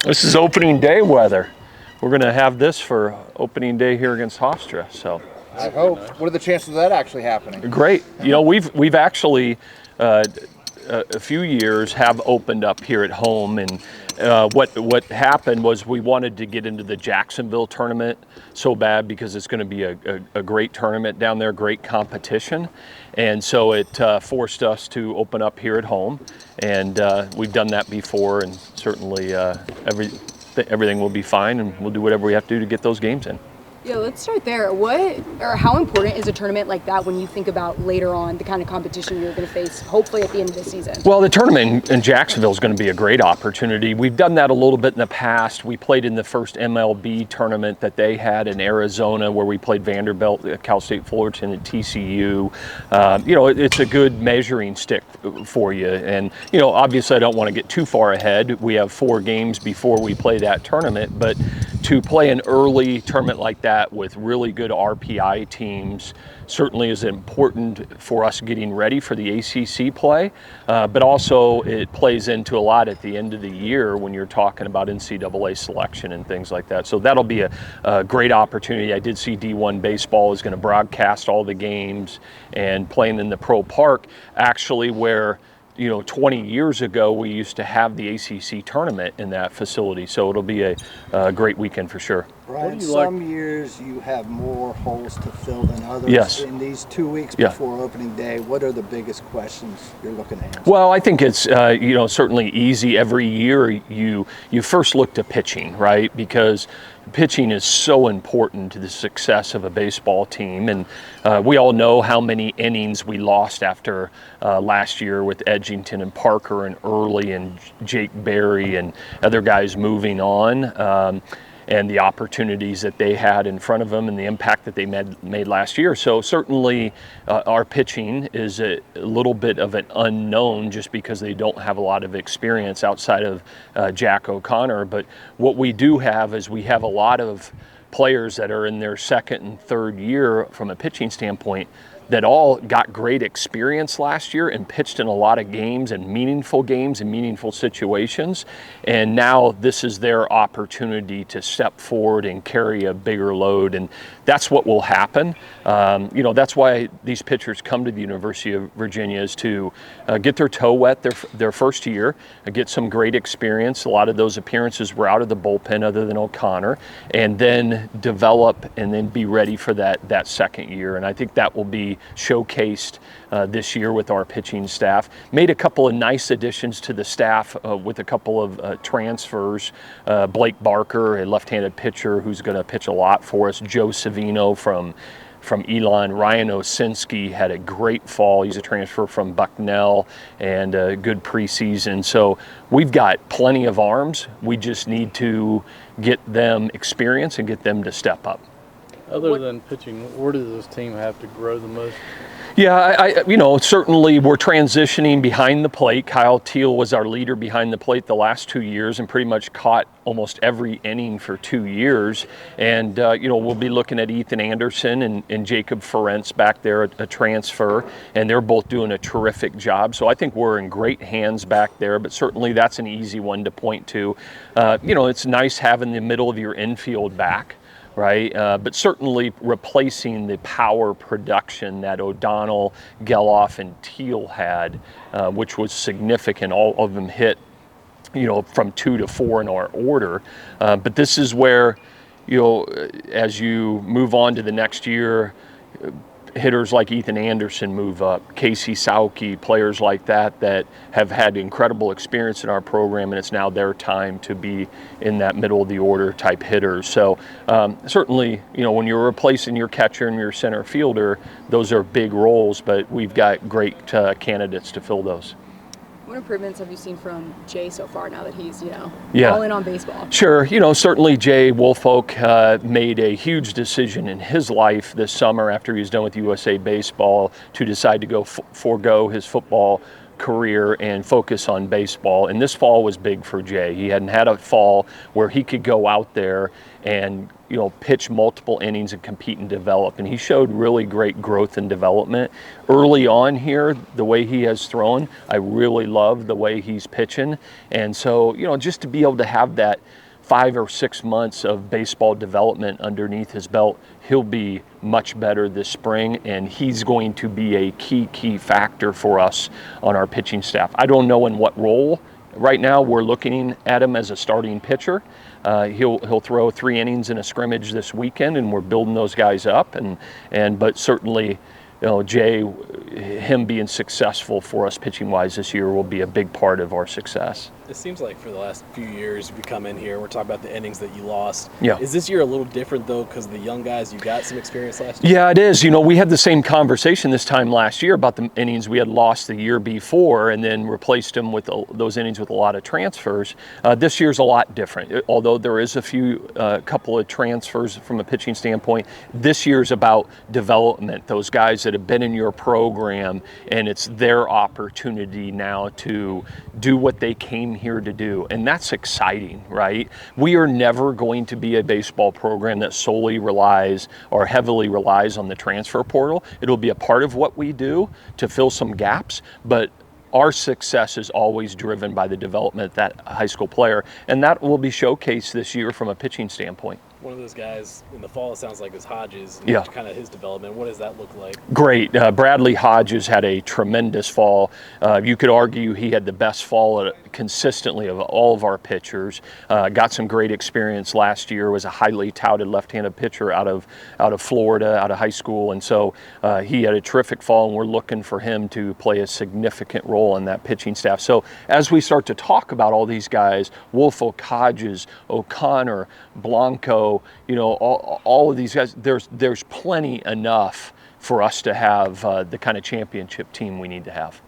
This is opening day weather. We're going to have this for opening day here against Hofstra. So I hope. What are the chances of that actually happening? great. You know, we've actually a few years have opened up here at home, and what happened was we wanted to get into the Jacksonville tournament so bad because it's going to be a great tournament down there, great competition, and so it forced us to open up here at home, and we've done that before, and certainly everything will be fine, and we'll do whatever we have to do to get those games in. Yeah, let's start there. What or how important is a tournament like that when you think about later on the kind of competition you're going to face, hopefully at the end of the season? Well, the tournament in Jacksonville is going to be a great opportunity. We've done that a little bit in the past. We played in the first MLB tournament that they had in Arizona, where we played Vanderbilt, Cal State Fullerton, and TCU. You know, it's a good measuring stick for you. And, you know, obviously I don't want to get too far ahead. We have 4 games before we play that tournament, but to play an early tournament like that with really good RPI teams certainly is important for us getting ready for the ACC play, but also it plays into a lot at the end of the year when you're talking about NCAA selection and things like that. So that'll be a great opportunity. I did see D1 Baseball is going to broadcast all the games and playing in the Pro Park, actually, where 20 years ago, we used to have the ACC tournament in that facility, so it'll be a great weekend for sure. Brian, some years you have more holes to fill than others. Yes. In these 2 weeks before opening day, what are the biggest questions you're looking at? Well, I think it's certainly easy. Every year you first look to pitching, right? Because pitching is so important to the success of a baseball team, and we all know how many innings we lost after last year with Edgington and Parker and Early and Jake Berry and other guys moving on. And the opportunities that they had in front of them and the impact that they made last year. So certainly our pitching is a little bit of an unknown just because they don't have a lot of experience outside of Jack O'Connor. But what we do have is we have a lot of players that are in their second and third year from a pitching standpoint that all got great experience last year and pitched in a lot of games and meaningful situations. And now this is their opportunity to step forward and carry a bigger load. And that's what will happen. That's why these pitchers come to the University of Virginia, is to get their toe wet their first year, get some great experience. A lot of those appearances were out of the bullpen other than O'Connor, and then develop and then be ready for that second year. And I think that will be showcased this year with our pitching staff. Made a couple of nice additions to the staff with a couple of transfers. Blake Barker, a left-handed pitcher who's going to pitch a lot for us. Joe Savino from Elon. Ryan Osinski had a great fall. He's a transfer from Bucknell and a good preseason. So we've got plenty of arms. We just need to get them experience and get them to step up. Other than pitching, where does this team have to grow the most? Yeah, certainly we're transitioning behind the plate. Kyle Teal was our leader behind the plate the last 2 years and pretty much caught almost every inning for 2 years. And, we'll be looking at Ethan Anderson and Jacob Ferentz back there, a transfer, and they're both doing a terrific job. So I think we're in great hands back there, but certainly that's an easy one to point to. It's nice having the middle of your infield back. Right, but certainly replacing the power production that O'Donnell, Geloff, and Teal had, which was significant. All of them hit, from 2 to 4 in our order. But this is where, as you move on to the next year, hitters like Ethan Anderson move up, Casey Sauke, players like that have had incredible experience in our program, and it's now their time to be in that middle of the order type hitters. So certainly, when you're replacing your catcher and your center fielder, those are big roles, but we've got great candidates to fill those. What improvements have you seen from Jay so far now that he's, all in on baseball? Sure. Certainly Jay Woolfolk made a huge decision in his life this summer after he was done with USA Baseball to decide to go forego his football career and focus on baseball. And this fall was big for Jay. He hadn't had a fall where he could go out there and pitch multiple innings and compete and develop. And he showed really great growth and development early on here. The way he has thrown, I really love the way he's pitching. And so, just to be able to have that 5 or 6 months of baseball development underneath his belt, he'll be much better this spring, and he's going to be a key factor for us on our pitching staff. I don't know in what role. Right now, we're looking at him as a starting pitcher. He'll throw 3 innings in a scrimmage this weekend, and we're building those guys up. But certainly, Jay, him being successful for us pitching wise this year will be a big part of our success. It seems like for the last few years we come in here, we're talking about the innings that you lost. Yeah. Is this year a little different though because the young guys, you got some experience last year? Yeah, it is. We had the same conversation this time last year about the innings we had lost the year before and then replaced them with those innings with a lot of transfers. This year's a lot different. Although there is a couple of transfers from a pitching standpoint, this year's about development. Those guys that have been in your program, and it's their opportunity now to do what they came here to do. And that's exciting, right? We are never going to be a baseball program that solely relies or heavily relies on the transfer portal. It'll be a part of what we do to fill some gaps, but our success is always driven by the development of that high school player, and that will be showcased this year from a pitching standpoint. One of those guys in the fall, it sounds like, is Hodges. Yeah. Kind of his development. What does that look like? Great. Bradley Hodges had a tremendous fall. You could argue he had the best fall consistently of all of our pitchers. Got some great experience last year. Was a highly touted left-handed pitcher out of Florida, out of high school, and so he had a terrific fall. And we're looking for him to play a significant role in that pitching staff. So as we start to talk about all these guys, Woolfolk, Hodges, O'Connor, Blanco, all of these guys, there's plenty enough for us to have the kind of championship team we need to have.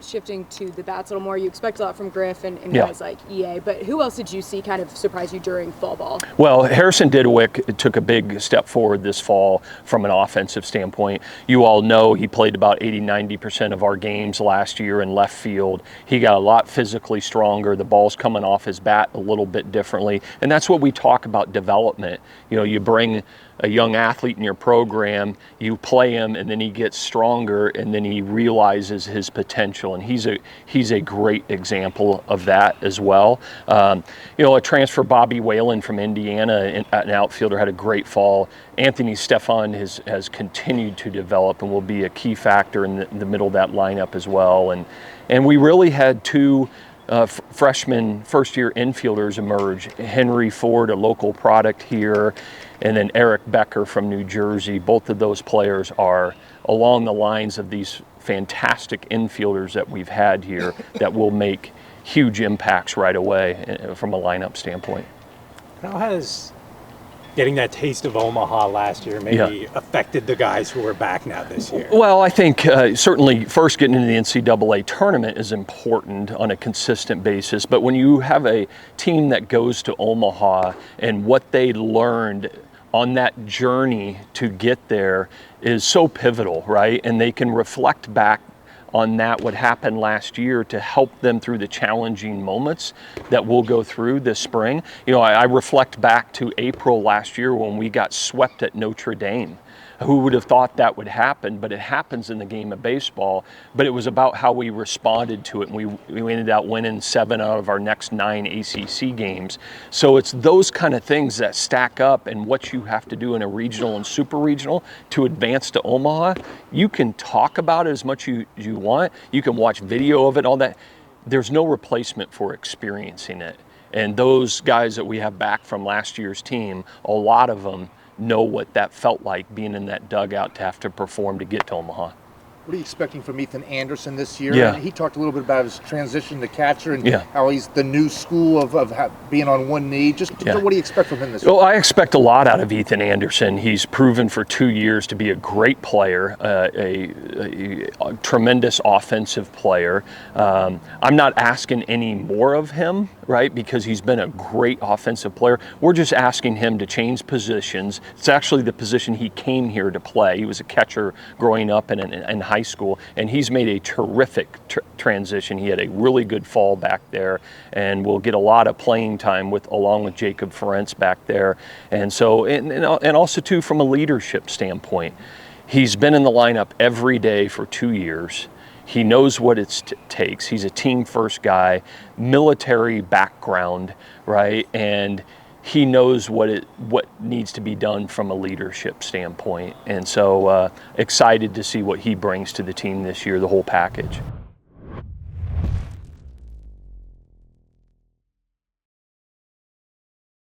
Shifting to the bats a little more, you expect a lot from Griff and Yeah. guys like EA, but who else did you see kind of surprise you during fall ball? Well, Harrison Didwick took a big step forward this fall from an offensive standpoint. You all know he played about 80-90% of our games last year in left field. He got a lot physically stronger. The ball's coming off his bat a little bit differently, and that's what we talk about development. You bring a young athlete in your program, you play him, and then he gets stronger, and then he realizes his potential, and he's a great example of that as well. A transfer, Bobby Whalen from Indiana, an outfielder, had a great fall. Anthony Stefan has continued to develop and will be a key factor in the middle of that lineup as well. And we really had 2 freshman first-year infielders emerge. Henry Ford, a local product here, and then Eric Becker from New Jersey. Both of those players are along the lines of these fantastic infielders that we've had here that will make huge impacts right away from a lineup standpoint. How has getting that taste of Omaha last year maybe affected the guys who are back now this year? Well, I think certainly first getting into the NCAA tournament is important on a consistent basis, but when you have a team that goes to Omaha and what they learned on that journey to get there is so pivotal, right? And they can reflect back on that, what happened last year, to help them through the challenging moments that we'll go through this spring. I reflect back to April last year when we got swept at Notre Dame. Who would have thought that would happen? But it happens in the game of baseball. But it was about how we responded to it. And we ended up winning 7 out of our next 9 ACC games. So it's those kind of things that stack up, and what you have to do in a regional and super regional to advance to Omaha. You can talk about it as much as you want. You can watch video of it, all that. There's no replacement for experiencing it. And those guys that we have back from last year's team, a lot of them know what that felt like, being in that dugout to have to perform to get to Omaha. What are you expecting from Ethan Anderson this year? Yeah. And he talked a little bit about his transition to catcher and Yeah. how he's the new school of being on one knee. What do you expect from him this year? Well, I expect a lot out of Ethan Anderson. He's proven for 2 years to be a great player, a tremendous offensive player. I'm not asking any more of him right? Because he's been a great offensive player. We're just asking him to change positions. It's actually the position he came here to play. He was a catcher growing up in high school, and he's made a terrific transition. He had a really good fall back there, and will get a lot of playing time along with Jacob Ferencz back there. And so, and also too, from a leadership standpoint, he's been in the lineup every day for 2 years. He knows what it takes. He's a team first guy, military background, right? And he knows what needs to be done from a leadership standpoint. And so excited to see what he brings to the team this year, the whole package.